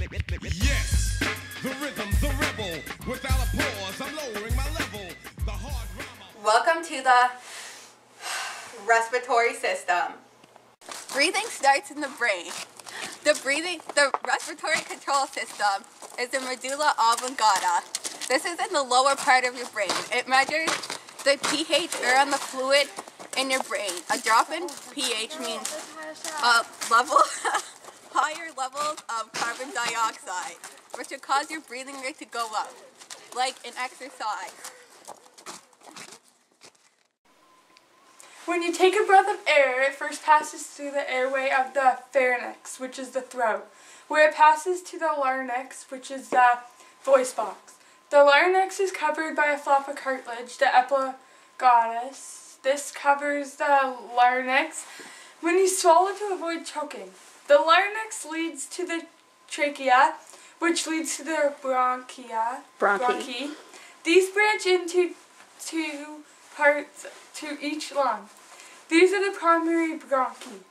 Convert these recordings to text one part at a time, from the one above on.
Yes, the rhythm's a rebel. Without a pause, I'm lowering my level. The hard drama. Welcome to the respiratory system. Breathing starts in the brain. The respiratory control system is the medulla oblongata. This is in the lower part of your brain. It measures the pH or on the fluid in your brain. A drop in pH means higher levels of carbon dioxide, which would cause your breathing rate to go up, like in exercise. When you take a breath of air, it first passes through the airway of the pharynx, which is the throat, where it passes to the larynx, which is the voice box. The larynx is covered by a flap of cartilage, the epiglottis. This covers the larynx when you swallow to avoid choking. The larynx leads to the trachea, which leads to the bronchi. These branch into two parts to each lung. These are the primary bronchi,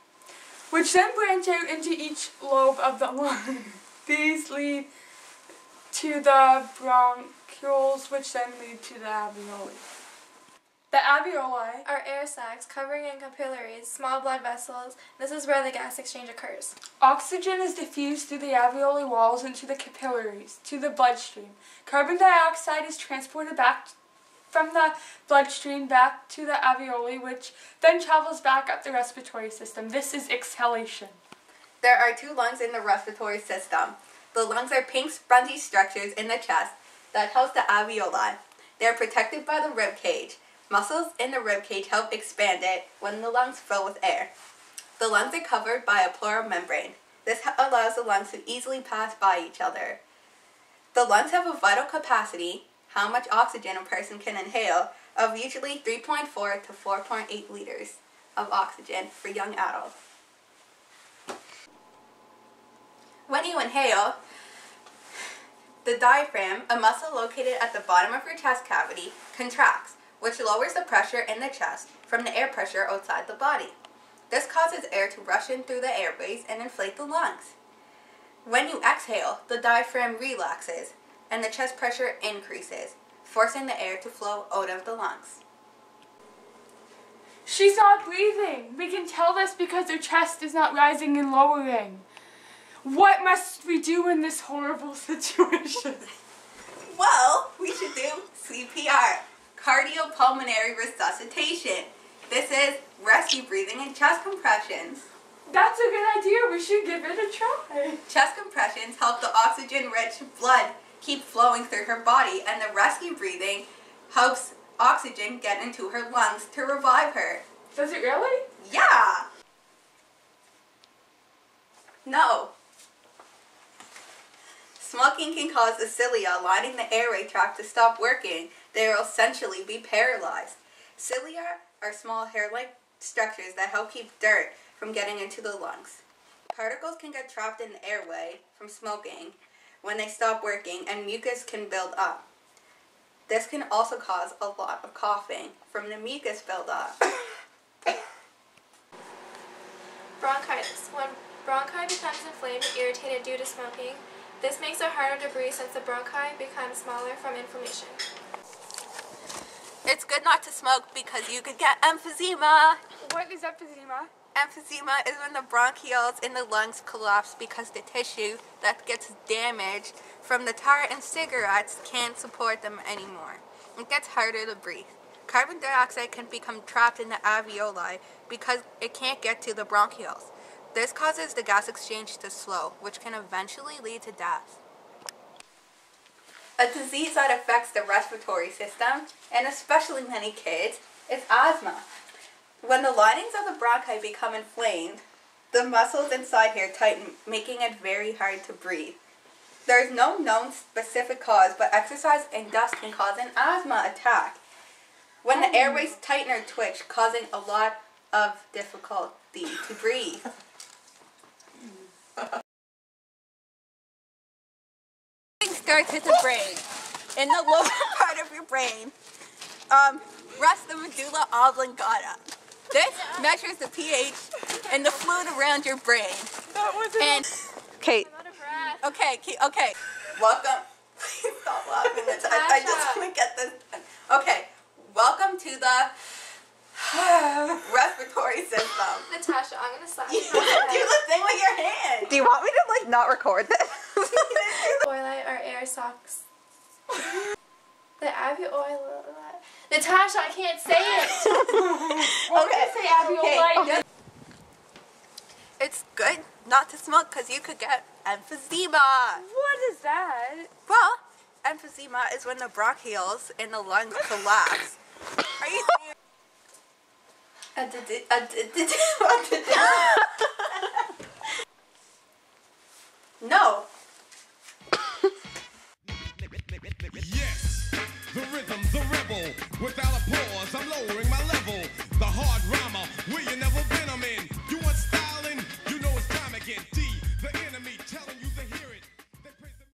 which then branch out into each lobe of the lung. These lead to the bronchioles, which then lead to the alveoli. The alveoli are air sacs covering in capillaries, small blood vessels. This is where the gas exchange occurs. Oxygen is diffused through the alveoli walls into the capillaries, to the bloodstream. Carbon dioxide is transported back from the bloodstream back to the alveoli, which then travels back up the respiratory system. This is exhalation. There are two lungs in the respiratory system. The lungs are pink, spongy structures in the chest that house the alveoli. They are protected by the rib cage. Muscles in the rib cage help expand it when the lungs fill with air. The lungs are covered by a pleural membrane. This allows the lungs to easily pass by each other. The lungs have a vital capacity, how much oxygen a person can inhale, of usually 3.4 to 4.8 liters of oxygen for young adults. When you inhale, the diaphragm, a muscle located at the bottom of your chest cavity, contracts, which lowers the pressure in the chest from the air pressure outside the body. This causes air to rush in through the airways and inflate the lungs. When you exhale, the diaphragm relaxes and the chest pressure increases, forcing the air to flow out of the lungs. She's not breathing. We can tell this because her chest is not rising and lowering. What must we do in this horrible situation? Well, we should do CPR. Cardiopulmonary resuscitation. This is rescue breathing and chest compressions. That's a good idea. We should give it a try. Chest compressions help the oxygen-rich blood keep flowing through her body, and the rescue breathing helps oxygen get into her lungs to revive her. Does it really? Yeah. No. Smoking can cause the cilia lining the airway tract to stop working. They will essentially be paralyzed. Cilia are small hair-like structures that help keep dirt from getting into the lungs. Particles can get trapped in the airway from smoking when they stop working, and mucus can build up. This can also cause a lot of coughing from the mucus buildup. Bronchitis. When bronchi becomes inflamed and irritated due to smoking, this makes it harder to breathe since the bronchi become smaller from inflammation. It's good not to smoke because you could get emphysema. What is emphysema? Emphysema is when the bronchioles in the lungs collapse because the tissue that gets damaged from the tar and cigarettes can't support them anymore. It gets harder to breathe. Carbon dioxide can become trapped in the alveoli because it can't get to the bronchioles. This causes the gas exchange to slow, which can eventually lead to death. A disease that affects the respiratory system, and especially many kids, is asthma. When the linings of the bronchi become inflamed, the muscles inside here tighten, making it very hard to breathe. There is no known specific cause, but exercise and dust can cause an asthma attack. When the airways tighten or twitch, causing a lot of difficulty to breathe. Starts with the brain. In the lower part of your brain, rests the medulla oblongata. This measures the pH and the fluid around your brain. That wasn't. Okay. I'm out of breath. Okay, okay. Welcome. Please stop laughing. I just want to get this done. Okay, welcome to the respiratory system. Natasha, I'm gonna slap You you. do the thing with your hand. Do you want me to like not record this? Toilet or air socks. The alveoli. Natasha, I can't say it. Okay. Say alveoli. It's good not to smoke because you could get emphysema. What is that? Well, emphysema is when the bronchioles in the lungs collapse. Are you serious?